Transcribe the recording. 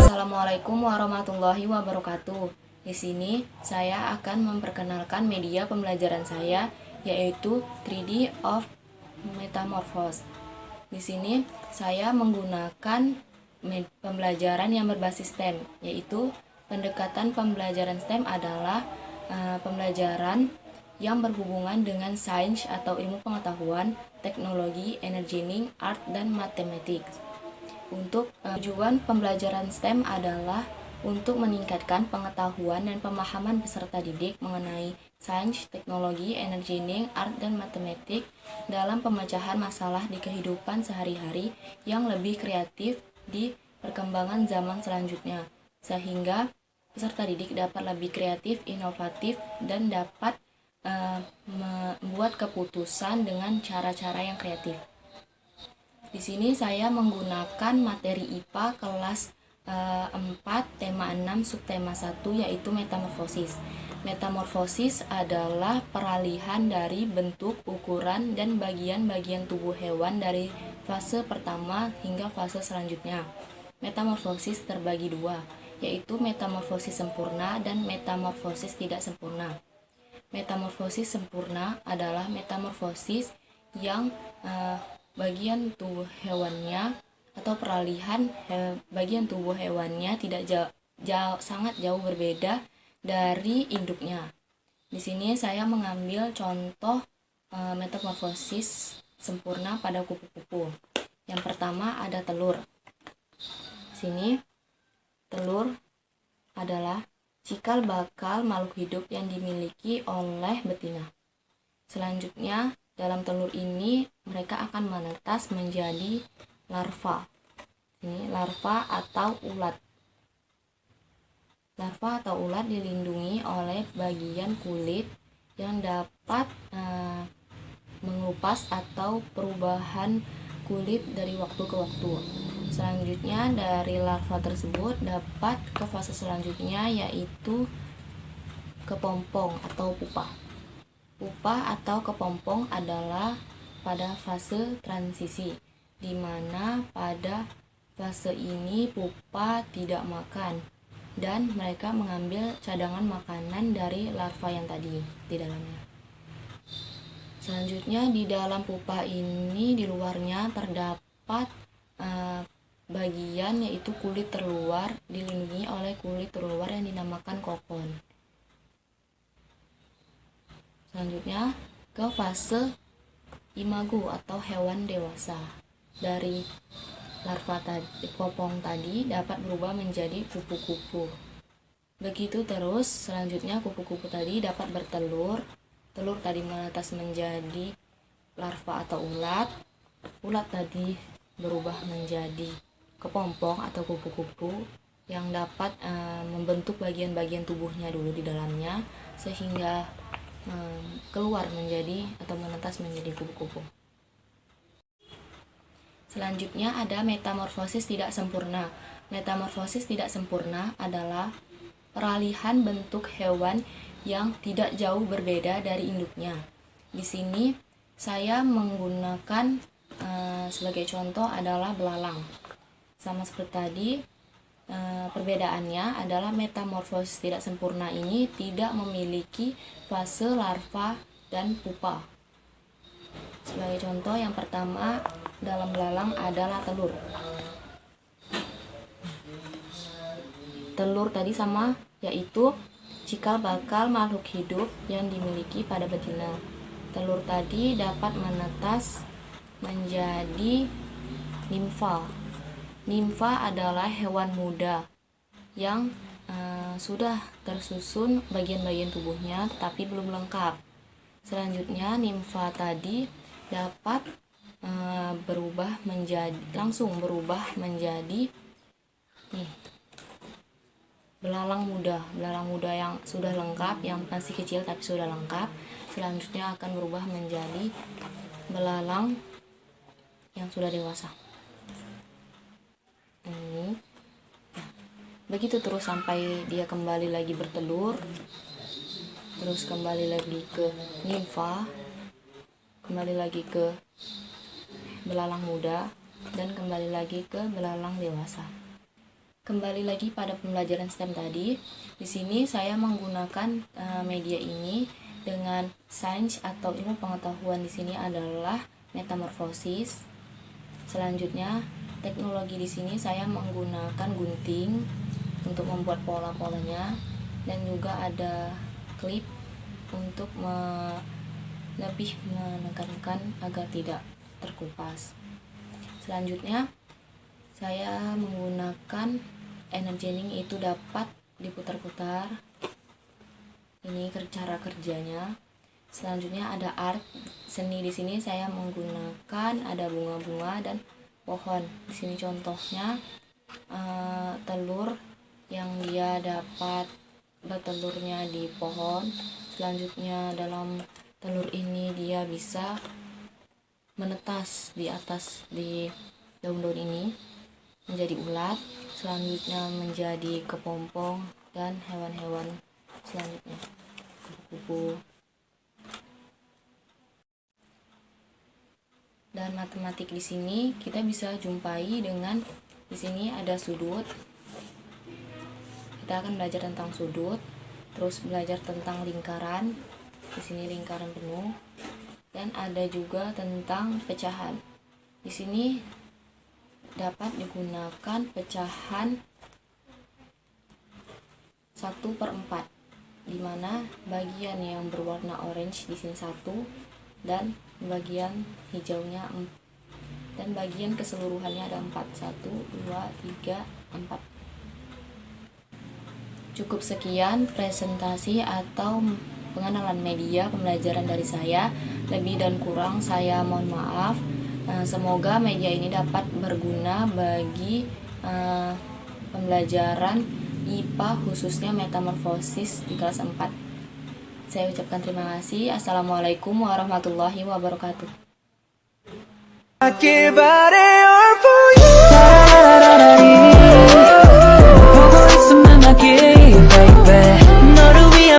Assalamualaikum warahmatullahi wabarakatuh. Di sini saya akan memperkenalkan media pembelajaran saya, yaitu 3D of Metamorphose. Di sini saya menggunakan pembelajaran yang berbasis STEM, yaitu pendekatan pembelajaran STEM adalah pembelajaran yang berhubungan dengan sains atau ilmu pengetahuan, teknologi, engineering, art, dan matematik. Untuk tujuan pembelajaran STEM adalah untuk meningkatkan pengetahuan dan pemahaman peserta didik mengenai sains, teknologi, engineering, art, dan matematik dalam pemecahan masalah di kehidupan sehari-hari yang lebih kreatif di perkembangan zaman selanjutnya, sehingga peserta didik dapat lebih kreatif, inovatif, dan dapat membuat keputusan dengan cara-cara yang kreatif. Di sini saya menggunakan materi IPA kelas 4, tema 6, subtema 1, yaitu metamorfosis. Metamorfosis adalah peralihan dari bentuk, ukuran, dan bagian-bagian tubuh hewan dari fase pertama hingga fase selanjutnya. Metamorfosis terbagi dua, yaitu metamorfosis sempurna dan metamorfosis tidak sempurna. Metamorfosis sempurna adalah metamorfosis yang bagian tubuh hewannya atau peralihan bagian tubuh hewannya tidak sangat jauh berbeda dari induknya. Di sini saya mengambil contoh metamorfosis sempurna pada kupu-kupu. Yang pertama ada telur. Sini telur adalah cikal bakal makhluk hidup yang dimiliki oleh betina. Selanjutnya, dalam telur ini mereka akan menetas menjadi larva. Ini larva atau ulat. Larva atau ulat dilindungi oleh bagian kulit yang dapat mengelupas atau perubahan kulit dari waktu ke waktu. Selanjutnya dari larva tersebut dapat ke fase selanjutnya, yaitu kepompong atau pupa. Pupa atau kepompong adalah pada fase transisi, di mana pada fase ini pupa tidak makan dan mereka mengambil cadangan makanan dari larva yang tadi di dalamnya. Selanjutnya di dalam pupa ini, di luarnya terdapat bagian yaitu kulit terluar, dilindungi oleh kulit terluar yang dinamakan kokon. Selanjutnya ke fase imago atau hewan dewasa. Dari larva tadi, popong tadi dapat berubah menjadi kupu-kupu. Begitu terus, selanjutnya kupu-kupu tadi dapat bertelur. Telur tadi menetas menjadi larva atau ulat. Ulat tadi berubah menjadi kepompong atau kupu-kupu yang dapat membentuk bagian-bagian tubuhnya dulu di dalamnya sehingga keluar menjadi atau menetas menjadi kupu-kupu. Selanjutnya ada metamorfosis tidak sempurna. Metamorfosis tidak sempurna adalah peralihan bentuk hewan yang tidak jauh berbeda dari induknya. Di sini saya menggunakan sebagai contoh adalah belalang. Sama seperti tadi, perbedaannya adalah metamorfosis tidak sempurna ini tidak memiliki fase larva dan pupa. Sebagai contoh, yang pertama dalam belalang adalah telur. Telur tadi sama, yaitu cikal bakal makhluk hidup yang dimiliki pada betina. Telur tadi dapat menetas menjadi nimfa. Nimfa adalah hewan muda yang sudah tersusun bagian-bagian tubuhnya tetapi belum lengkap. Selanjutnya nimfa tadi dapat langsung berubah menjadi belalang muda yang sudah lengkap, yang masih kecil tapi sudah lengkap. Selanjutnya akan berubah menjadi belalang yang sudah dewasa. Begitu terus sampai dia kembali lagi bertelur, terus kembali lagi ke nimfa, kembali lagi ke belalang muda, dan kembali lagi ke belalang dewasa. Kembali lagi pada pembelajaran STEM tadi. Di sini saya menggunakan media ini dengan sains atau ilmu pengetahuan di sini adalah metamorfosis. Selanjutnya, teknologi di sini saya menggunakan gunting untuk membuat pola-polanya, dan juga ada klip untuk lebih menekankan agar tidak terkupas. Selanjutnya, saya menggunakan energening, itu dapat diputar-putar. Ini cara kerjanya. Selanjutnya ada art seni. Di sini saya menggunakan ada bunga-bunga dan pohon. Di sini contohnya telur yang dia dapat bertelurnya di pohon. Selanjutnya dalam telur ini dia bisa menetas di atas di daun-daun ini menjadi ulat, selanjutnya menjadi kepompong dan hewan-hewan selanjutnya kupu-kupu. Dan matematik di sini kita bisa jumpai dengan di sini ada sudut. Kita akan belajar tentang sudut, terus belajar tentang lingkaran. Di sini lingkaran penuh, dan ada juga tentang pecahan. Di sini dapat digunakan pecahan 1/4, di mana bagian yang berwarna orange di sini 1 dan bagian hijaunya 4, dan bagian keseluruhannya ada 4. 1, 2, 3, 4. Cukup sekian presentasi atau pengenalan media pembelajaran dari saya. Lebih dan kurang saya mohon maaf. Semoga media ini dapat berguna bagi pembelajaran IPA khususnya metamorfosis di kelas 4. Saya ucapkan terima kasih. Assalamualaikum warahmatullahi wabarakatuh.